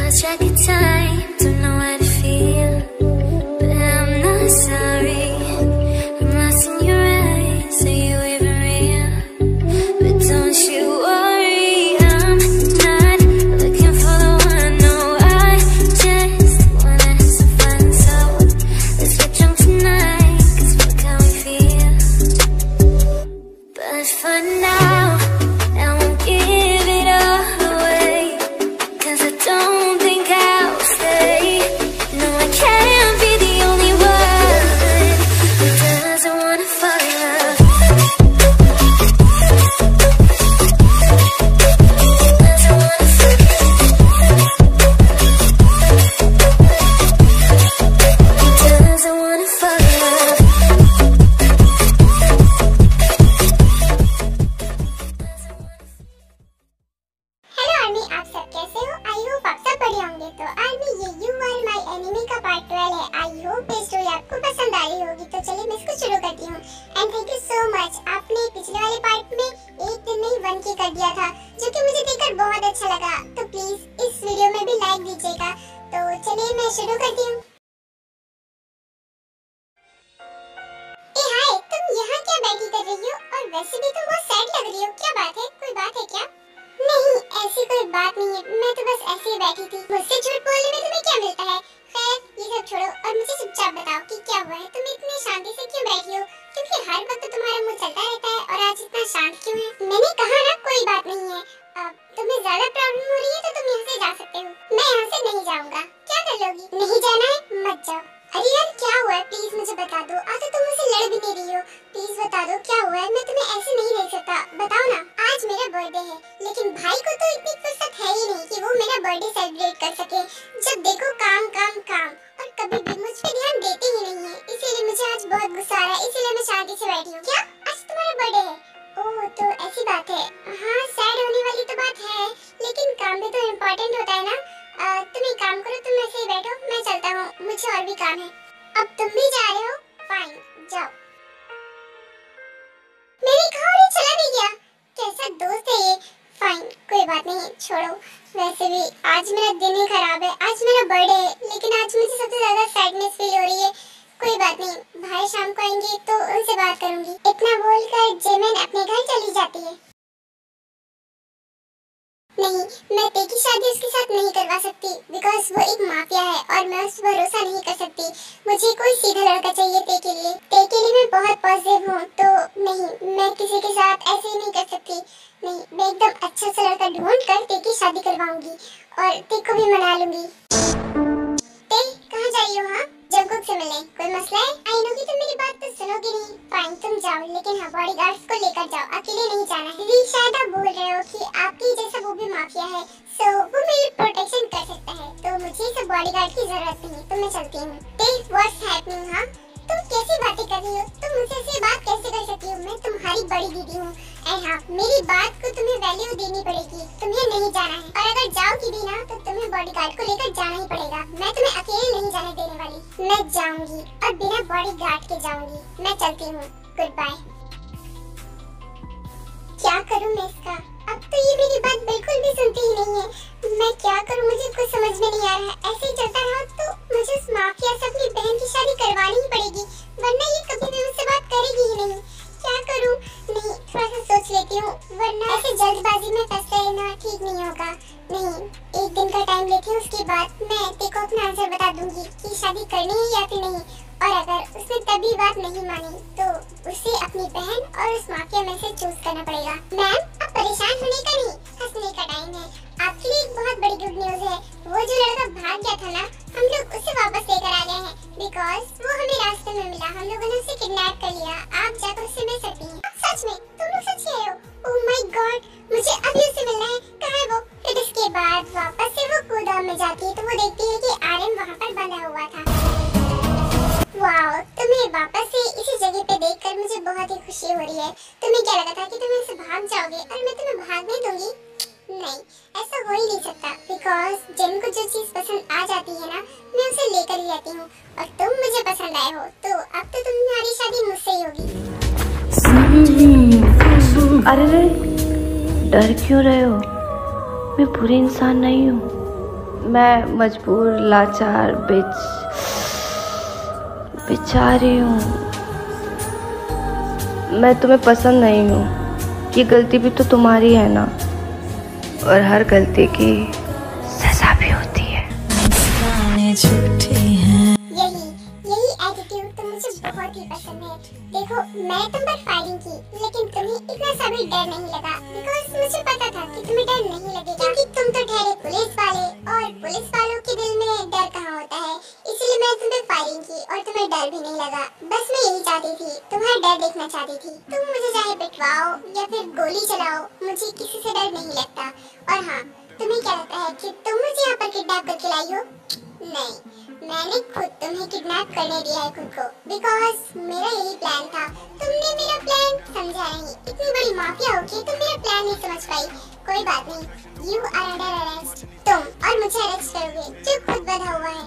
lost track of time, don't know how to feel, but I'm not sorry. I'm lost in your eyes, are you even real? But don't you worry, I'm not looking for the one. No, I just wanna have some fun. So let's get drunk tonight, 'cause fuck how we feel. But for now, I won't give it all away, 'cause I don't think I'll stay. No, I can't be the only one who doesn't wanna fall in love. Doesn't wanna fall in love. Doesn't wanna fall in love. Hello army, आप सब कैसे हो? I hope आप सब बढ़िया होंगे। तो army, ये यू आर माय एनिमी का पार्ट 12 है। आई होप ये स्टोरी आपको पसंद आ रही होगी। तो चलिए मैं इसको शुरू करती हूँ। And thank you so much, आपने पिछले वाले पार्ट में एक दिन में ही 1K कर दिया था, जो कि मुझे देखकर बहुत अच्छा लगा। तो प्लीज इस वीडियो में भी लाइक दीजिएगा। तो चलिए मैं शुरू करती हूँ। ए हाय, तुम यहाँ क्या बैठी कर रही हो? और वैसे भी तुम बहुत सैड लग रही हो। क्या बात है? कोई बात है क्या? नहीं, ऐसी कोई बात नहीं है। मैं तो बस ऐसे ही बैठी थी। मुझसे झूठ बोलने में तुम्हें क्या मिलता है? खैर, ये सब छोड़ो और मुझे चुपचाप बताओ कि क्या हुआ है। तुम इतनी शांति से क्यों बैठी हो? क्योंकि हर वक्त तुम्हारा मुंह चलता रहता है, और आज इतना शांत क्यों है? मैंने कहा ना, कोई बात नहीं है। तुम्हें ज्यादा प्रॉब्लम हो रही है तो तुम यहाँ से जा सकते हो। मैं यहाँ से नहीं जाऊँगा। क्या कर लोगी? नहीं जाना है? मत जाओ। अरे यार, क्या हुआ है? प्लीज मुझे बता दो। आज तो तुम मुझसे लड़ भी नहीं रही हो। प्लीज बता दो क्या हुआ है। मैं तुम्हें ऐसे नहीं देख सकता। बताओ ना। आज मेरा बर्थडे है, लेकिन भाई को तो इतनी फुर्सत है ही नहीं कि वो मेरा बर्थडे सेलिब्रेट कर सके। जब देखो काम काम काम, और कभी भी मुझ पे ध्यान देते ही नहीं है। इसीलिए मुझे आज बहुत गुस्सा आ रहा है। इसीलिए मैं शांति से बैठी हूँ। क्या आज तुम्हारा बर्थडे है? ओह, तो ऐसी बात है। हाँ, सैड होने वाली तो बात है, लेकिन काम भी तो इम्पोर्टेंट होता है ना। तुम एक काम करो, तुम ऐसे ही बैठो, मैं चलता हूँ, मुझे और भी काम है। अब तुम भी जा रहे हो? फाइन, जाओ। मैंने कहा और ये चला भी गया। कैसा दोस्त है ये? फाइन, कोई बात नहीं, छोड़ो। वैसे भी आज मेरा दिन ही खराब है। आज मेरा बर्थडे है, लेकिन आज मुझे सबसे ज्यादा सैडनेस फील हो रही है। कोई बात नहीं, भाई शाम को आएंगे तो उनसे बात करूंगी। इतना बोलकर जेमिन अपने घर चली जाती है। नहीं, मैं ते की शादी उसके साथ नहीं करवा सकती, बिकॉज वो एक माफिया है और मैं उस पर भरोसा नहीं कर सकती। मुझे कोई सीधा लड़का चाहिए ते के लिए। ते के लिए मैं बहुत पॉजिटिव हूँ, तो नहीं, मैं किसी के साथ ऐसे ही नहीं कर सकती। नहीं, मैं एकदम अच्छा सा लड़का ढूंढ कर ते की शादी करवाऊंगी और ते को भी मना लूंगी। ते, कहाँ जा रही हो? हाँ, जंगकुक से मिलने। कोई मसला है? आई नो कि तुम मेरी बात तो सुनोगी नहीं। फाइन, तुम जाओ, लेकिन हाँ, बॉडीगार्ड्स को लेकर जाओ, अकेले नहीं जाना है। दीदी, शायद आप बोल रहे हो कि आपकी जैसा वो भी माफिया है, सो वो मेरी प्रोटेक्शन कर सकता है, तो मुझे सब बॉडीगार्ड की जरूरत नहीं है। तो मैं चलती हूँ। What's happening? हाँ, तुम कैसी बातें कर रही हो? तुम मुझसे ऐसी बात कैसे कर सकती हो? मैं तुम्हारी बड़ी दीदी हूँ। एंड हाँ, मेरी बात को तुम्हें वैल्यू देनी पड़ेगी। तुम्हें नहीं जाना है, और अगर जाओगी भी ना तो तुम्हें बॉडीगार्ड को लेकर जाना ही पड़ेगा। मैं तुम्हें अकेले नहीं जाने देने वाली। मैं जाऊंगी और बिना बॉडीगार्ड के जाऊंगी। मैं चलती हूँ, गुड बाय। क्या करूँ मैं इसका? अब तो ये मेरी बात बिल्कुल भी सुनती ही नहीं है। मैं क्या करूँ, मुझे कुछ समझ में नहीं आ रहा है। ऐसे ही चलता रहा तो मुझे उस माफिया से अपनी बहन की शादी करवानी ही पड़ेगी, वरना ये कभी भी मुझसे बात करेगी ही नहीं। क्या करूँ? नहीं, थोड़ा सा सोच लेती हूँ, वरना ऐसे जल्दबाजी में फंसते रहना ठीक नहीं होगा। नहीं, एक दिन का टाइम लेती हूँ, उसके बाद मैं ते को अपना आंसर बता दूंगी कि शादी करनी है या फिर नहीं। और अगर उसने तभी बात नहीं मानी तो उसे अपनी बहन और उस माफिया में से चूज करना पड़ेगा। मैम, अब परेशान होने का नहीं, हंसने का टाइम है। आपके लिए एक बहुत बड़ी गुड न्यूज है। वो जो लड़का भाग गया था ना, हम लोग उसे वापस लेकर आ गए हैं, बिकॉज वो हमें रास्ते में मिला। हम लोगों ने उसे किडनैप कर लिया। आप जाकर उससे मिल सकती हैं। सच में? तुम लोग सच कह रहे हो? ओह माय गॉड, मुझे अभी उससे मिलना है। कहाँ है वो? फिर इसके बाद वापस से वो गोदाम में जाती है तो वो देखती है कि आर्यन वहाँ पर बंधा हुआ था। वाओ, तुम्हें वापस से इसी जगह पे देखकर मुझे बहुत ही खुशी हो रही है। तुम्हें क्या लगा था कि तुम ऐसे भाग जाओगे और मैं तुम्हें भागने दूंगी? नहीं, ऐसा हो ही नहीं सकता, बिकॉज जिनको जो चीज पसंद आ जाती है ना, मैं उसे लेकर ही रहती हूँ। और तुम मुझे पसंद आए हो, तो अब तो तुम्हारी शादी मुझसे ही होगी। अरे डर क्यों रहे हो? मैं बुरी इंसान नहीं हूँ। मैं मजबूर, लाचार, बेचारी हूँ। मैं तुम्हें पसंद नहीं हूँ। ये गलती भी तो तुम्हारी है ना, और हर गलती की सजा भी होती है। यही एटीट्यूड तो मुझे बहुत ही पसंद है। देखो, मैं तुम पर फायरिंग की, लेकिन तुम्हें इतना सा भी डर नहीं लगा, बिकॉज़ मुझे पता था कि तुम्हें डर नहीं लगेगा, क्योंकि तुम तो ठहरे पुलिस वाले, और पुलिस वालों के दिल में डर कहाँ होता है। इसलिए मैं तुम पे फायरिंग की और तुम्हें डर भी नहीं लगा। बस मैं यही चाहती थी, तुम्हारा डर देखना चाहती थी। तुम मुझे चाहे पिटवाओ या फिर गोली चलाओ, मुझे किसी से डर नहीं लगता। और हाँ, तुम्हें क्या लगता है कि तुम मुझे यहाँ पर किडनैप करके लाई हो? नहीं, मैंने खुद तुम्हें किडनैप करने दिया है खुद को, बिकॉज मेरा यही प्लान था। तुमने मेरा प्लान समझा नहीं। इतनी बड़ी माफिया हो के तुम मेरा प्लान नहीं समझ पाई। कोई बात नहीं, यू आर अंडर अरेस्ट। तुम और मुझे अरेस्ट करोगे जो खुद बंधा हुआ है।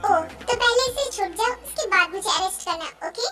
ओह, तो पहले से छूट जाओ, उसके बाद मुझे अरेस्ट करना, ओके?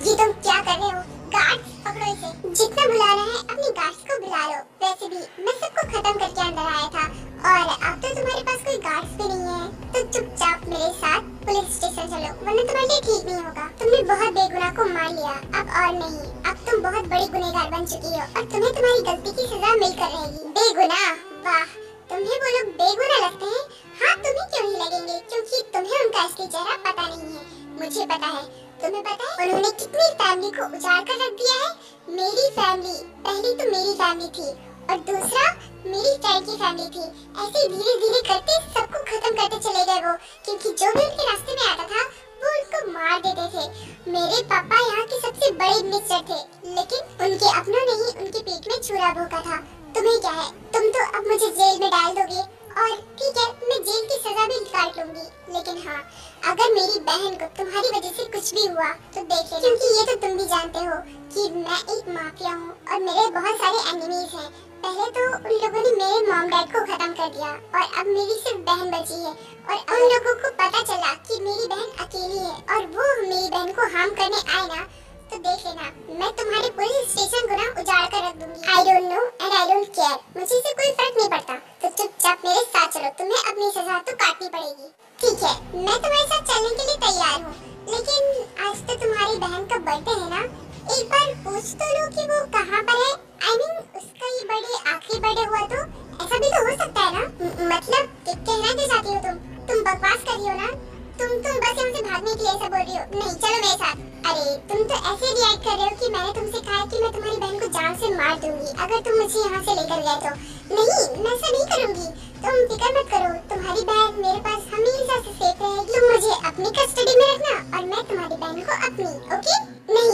ये तुम क्या कर रहे हो? गार्ड्स पकड़ो इसे। जितना बुलाना है अपने गार्ड्स को बुला लो। वैसे भी मैं सबको खत्म करके अंदर आया था, और अब तो तुम्हारे पास कोई गार्ड्स भी नहीं है, तो चुपचाप मेरे साथ पुलिस स्टेशन चलो, वरना तुम्हारे लिए ठीक नहीं होगा। तुमने बहुत बेगुनाह को मार लिया, अब और नहीं। अब तुम बहुत बड़ी गुनहगार बन चुकी हो, और तुम्हें तुम्हारी गलती की सजा मिलकर रहेगी। बेगुनाह? वाह, तुम्हें वो लोग बेगुनाह लगते हैं? हाँ, तुम्हें क्यों नहीं लगेंगे, क्योंकि तुम्हें उनका असली चेहरा पता नहीं है। मुझे पता है। तुम्हें पता है उन्होंने कितनी फैमिली को उजाड़ कर रख दिया है? मेरी फैमिली, पहली तो मेरी फैमिली थी, और दूसरा मेरी फ्रेंड की फैमिली थी। ऐसे धीरे धीरे करते सबको खत्म करते चले गए वो, क्योंकि जो भी उनके रास्ते में आता था वो उनको मार देते थे। मेरे पापा यहाँ के सबसे बड़े मिनिस्टर थे, लेकिन उनके अपनों ने ही उनके पेट में छुरा भोंका था। तुम्हें क्या है, तुम तो अब मुझे जेल में डाल दोगे, और ठीक है, मैं जेल की सजा भी काट लूंगी। लेकिन हाँ, अगर मेरी बहन को तुम्हारी वजह से कुछ भी हुआ तो देख लेना, क्योंकि ये तो तुम भी जानते हो कि मैं एक माफिया हूँ और मेरे बहुत सारे एनिमीज हैं। पहले तो उन लोगों ने मेरे मॉम डैड को खत्म कर दिया, और अब मेरी सिर्फ बहन बची है, और उन लोगों को पता चला कि मेरी बहन अकेली है और वो मेरी बहन को हार्म करने आए ना, तो देख लेना, मैं तुम्हारे पूरे स्टेशन को ना उजाड़ कर रख दूंगी। I don't know and I don't care, मुझे इससे कोई फर्क नहीं पड़ता। तो चुपचाप मेरे साथ चलो, तुम्हें अपनी सजा तो काटनी पड़ेगी। ठीक है, मैं तुम्हारे साथ चलने के लिए तैयार हूँ, लेकिन आज तो तुम्हारी बहन का बर्थडे है ना, एक बार पूछ तो लो कि वो कहाँ पर है। I mean, उसका ये बर्थडे आखिरी बर्थडे हुआ तो ऐसा भी तो हो सकता है ना। मतलब कहना क्या चाहती हो तुम बकवास कर रही हो ना? तुम बस यहाँ से भागने के लिए ऐसा बोल रही हो? नहीं, चलो मेरे साथ। अरे तुम तो ऐसे रिएक्ट कर रहे हो कि मैंने तुमसे कहा कि मैं तुम्हारी बहन को जान से मार दूंगी अगर तुम मुझे यहाँ से लेकर गए तो। नहीं, मैं ऐसा नहीं करूँगी, तुम फिक्र मत करो, तुम्हारी बहन मेरे पास हमेशा से सेफ रहेगी। तुम मुझे अपनी कस्टडी में रखना और मैं तुम्हारी बहन को अपनी। ओके? नहीं,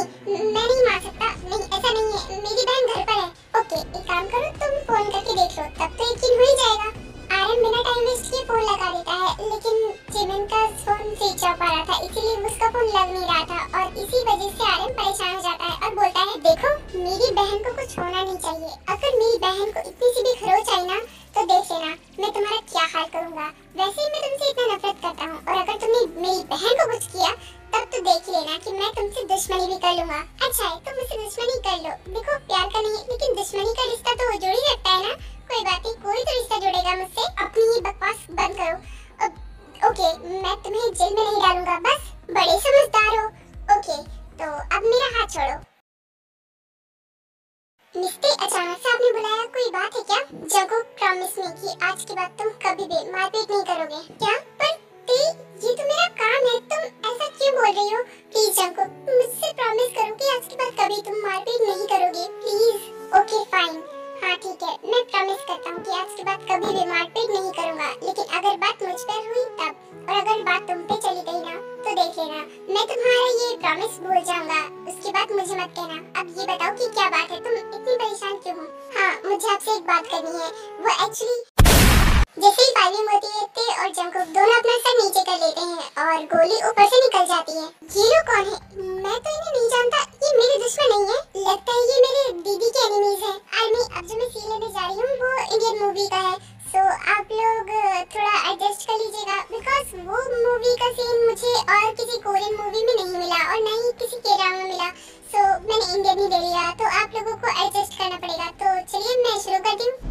मैं नहीं मार सकता। नहीं, ऐसा नहीं है, मेरी बहन घर पर है। ओके, एक काम करो, तुम फोन करके देख लो, तब तो यकीन हो ही जाएगा। आर्यन बिना टाइम वेस्ट किए फोन लगा देता है, लेकिन जिमिन का फोन स्विच ऑफ आ रहा था, इसीलिए उसका फोन लग नहीं रहा था, और इसी वजह से आर्यन परेशान हो जाता है और बोलता है, देखो मेरी बहन को कुछ होना नहीं चाहिए। अगर मेरी बहन को इतनी सी भी खरोच आई ना, तो देख लेना मैं तुम्हारा क्या हाल करूँगा। वैसे ही मैं तुमसे इतना नफरत करता हूँ, और अगर तुमने मेरी बहन को कुछ किया तब तो देख लेना कि मैं तुमसे दुश्मनी भी कर लूँगा। अच्छा है, तुम मुझसे दुश्मनी कर लो। देखो, प्यार का नहीं, लेकिन दुश्मनी का रिश्ता तो जोड़ ही रखता है ना। कोई बात नहीं, कोई तो रिश्ता जुड़ेगा मुझसे। अपनी ये बकवास बंद करो। ओके, मैं तुम्हें जेल में नहीं डालूंगा, बस बड़े समझदार हो। ओके, तो अब मेरा हाथ छोड़ो। मिस्टर, अचानक से आपने बुलाया, कोई बात है क्या? जगो, प्रॉमिस मी कि आज के बाद तुम कभी भी मारपीट नहीं करोगे। क्या? पर ये तो मेरा काम है, तुम ऐसा क्यों बोल रही हो? प्लीज जगो, मुझसे प्रॉमिस करो कि आज के बाद कभी तुम मारपीट नहीं करोगे, प्लीज। ओके फाइन, हाँ ठीक है, मैं प्रॉमिस करता हूँ कि आज के बाद कभी भी मारपीट नहीं करूँगा। लेकिन अगर बात मुझ पर हुई तब, और अगर बात तुम पे चली गई ना, तो देख लेना मैं तुम्हारा ये प्रॉमिस भूल जाऊंगा। उसके बाद मुझे मत कहना। अब ये बताओ कि क्या बात है, तुम इतनी परेशान क्यों हो? हाँ, मुझे आपसे एक बात करनी है। वो एक्चुअली जैसे ही फायरिंग होती है, ते और जंकुक दोनों अपना सर नीचे कर लेते हैं और गोली ऊपर से निकल जाती है। ये लोग कौन है? मैं तो इन्हें नहीं जानता, ये मेरे दुश्मन नहीं है, लगता है ये मेरे दीदी के एनिमीज हैं। अब जो मैं सीन लेने जा रही हूँ वो इंडियन मूवी का है, सो आप लोग थोड़ा एडजस्ट कर लीजिएगा, बिकॉज वो मूवी का सीन मुझे और किसी कोरियन मूवी में नहीं मिला और न ही किसी के ड्रामा में मिला, सो मैंने इंडियन ही ले लिया, तो आप लोगों को एडजस्ट करना पड़ेगा। तो चलिए मैं शुरू करती हूँ।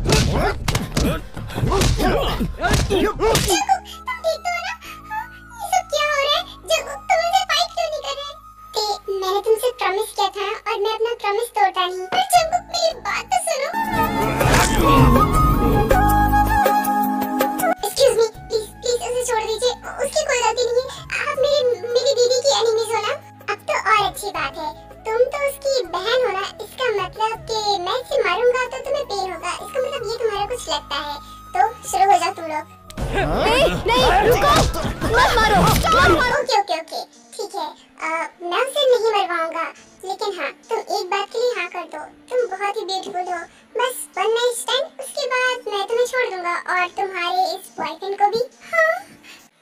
लगता है। तो शुरू हो जाओ तुम लोग। नहीं रुको, मत मारो, मत मारो। ओके ओके ओके ठीक है, मैं उसे नहीं मरवाऊंगा, लेकिन हाँ तुम एक बात के लिए हाँ कर दो। तुम बहुत ही ब्यूटीफुल हो, बस वन नाइट स्टैंड, उसके बाद मैं तुम्हें छोड़ दूंगा और तुम्हारे इस बॉयफ्रेंड को भी। हाँ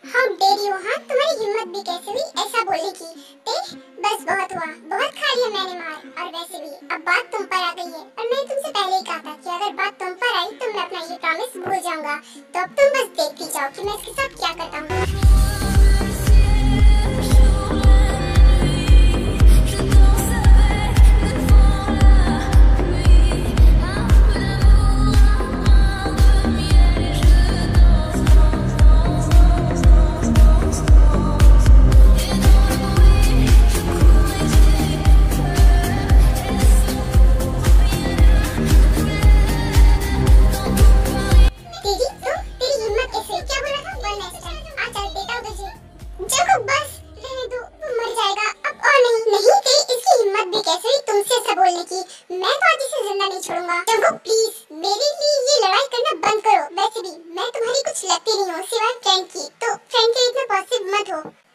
हाउ डेयर यू, हाँ तुम्हारी हिम्मत भी कैसे हुई ऐसा बोलने की। देख बस बहुत हुआ, बहुत खा लिया मैंने मार, और वैसे भी अब बात तुम पर आ गई है, और मैंने तुमसे पहले ही कहा था कि अगर बात तुम पर आई तो मैं अपना ये प्रॉमिस भूल जाऊंगा। तो अब तुम बस देखती जाओ कि मैं इसके साथ क्या करता हूँ।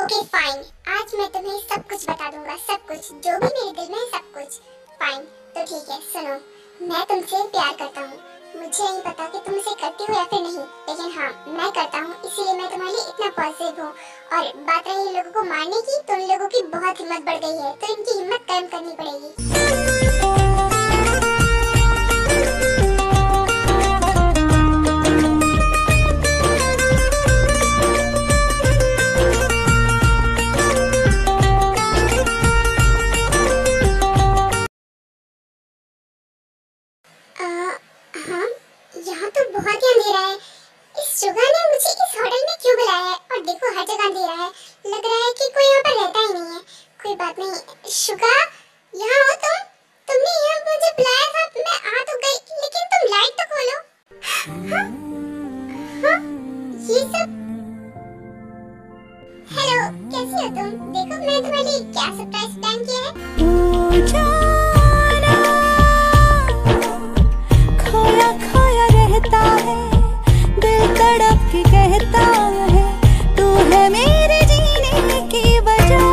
ओके फाइन, आज मैं तुम्हें सब कुछ बता दूंगा, सब कुछ जो भी मेरे दिल में है, सब कुछ। फाइन तो ठीक है, सुनो मैं तुमसे प्यार करता हूँ। मुझे नहीं पता कि तुम इसे करती हो या फिर नहीं, लेकिन हाँ मैं करता हूँ, इसीलिए मैं तुम्हारे लिए इतना पॉजिटिव हूँ। और बात रही लोगों को मारने की, तो उन लोगों की बहुत हिम्मत बढ़ गई है, तो इनकी हिम्मत कम करनी पड़ेगी। यहाँ तो बहुत ही अंधेरा है। इस शुगर ने मुझे इस होटल में क्यों बुलाया है? और देखो हर जगह अंधेरा है, लग रहा है कि कोई यहाँ पर रहता ही नहीं है। कोई बात नहीं, शुगर यहाँ हो तुम? तुमने यहाँ मुझे बुलाया था, मैं आ तो गई, लेकिन तुम लाइट तो खोलो। हाँ? हाँ? ये सब? हेलो, कैसी हो तुम? देखो मैं तुम्हारे लिए क्या सरप्राइज प्लान किया है। कहता है दिल तड़प के कहता है, तू है मेरे जीने की वजह।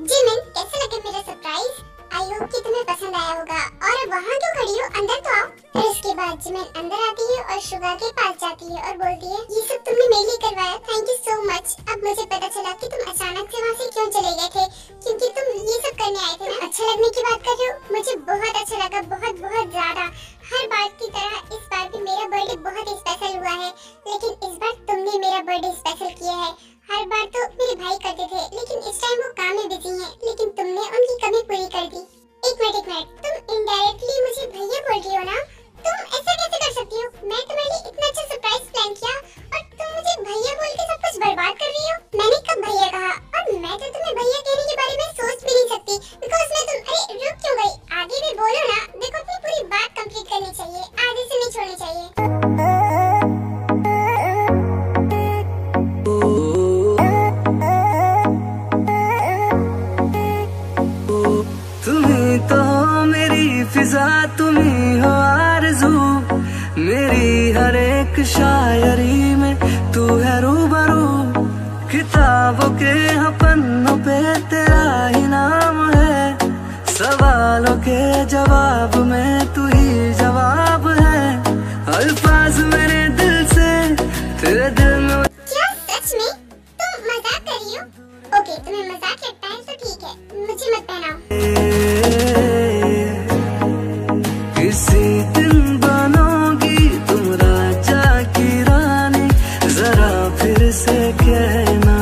जिमिन कैसा लगा मेरा सरप्राइज? आई होप कि तुम्हें पसंद आया होगा। और वहाँ क्यों खड़ी हो, अंदर तो आओ। फिर उसके बाद जिमिन अंदर आती है और शुगर के पास जाती है और बोलती है, ये सब तुमने मेरे लिए करवाया, थैंक यू सो मच। अब मुझे पता चला कि तुम अचानक से वहाँ से क्यों चले गए थे, क्योंकि तुम ये सब करने आए थे ना। अच्छा लगने की बात कर रहे हो, मुझे बहुत अच्छा लगा, बहुत बहुत ज्यादा। हर बार की तरह इस बार भी मेरा बर्थडे बहुत स्पेशल हुआ है, लेकिन इस बार तुमने मेरा बर्थडे स्पेशल किया है। हर बार तो मेरे भाई करते थे, लेकिन इस टाइम वो काम में बिजी हैं, लेकिन तुमने उनकी कमी पूरी कर दी। एक मिनट, तुम इनडायरेक्टली मुझे भैया बोल रही हो ना? तुम ऐसा कैसे कर सकती हो? मैं तुम्हारे लिए इतना अच्छा सरप्राइज प्लान किया और तुम मुझे भैया बोल के सब कुछ बर्बाद कर रही हो। मैंने कब भैया कहा? और मैं तो तुम्हें भैया कहने के बारे में सोच भी नहीं सकती, बिकॉज़ मैं तुम। अरे रुक क्यों गई? आगे भी बोलो ना। देखो अपनी पूरी बात कंप्लीट करनी चाहिए, आधे से नहीं छोड़नी चाहिए। तुम्ही तो मेरी फिजा, तुम्ही हो आरज़ू, मेरी हर एक शायरी में तू है रूबरू। किताबों के पन्नों पे तेरा ही नाम है, सवालों के जवाब में तू ही जवाब है। अल्फाज मेरे दिल से तेरे दिल में। क्या सच में? तुम मजाक कर रही हो? ओके तुम्हें मजाक लगता है तो ठीक है, मुझे मत पहनाओ। किसी दिन बनोगी तुम राजा की रानी, जरा फिर से कहना।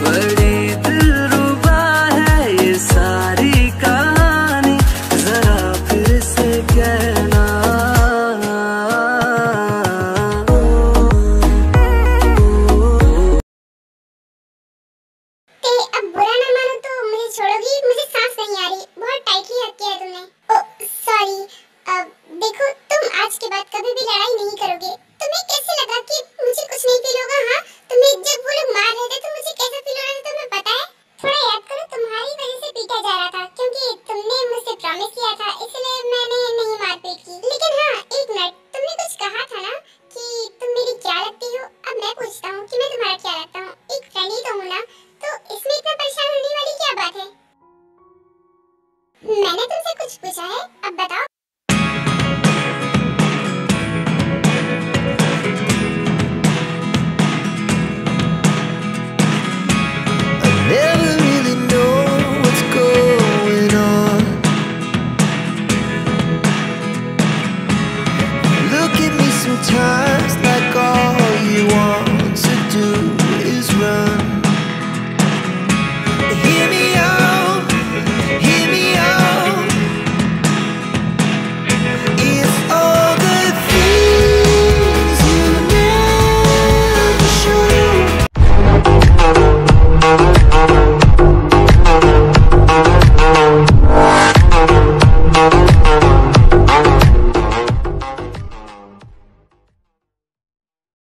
बड़ी दिलरुबा है ये सारी कहानी, जरा बताओ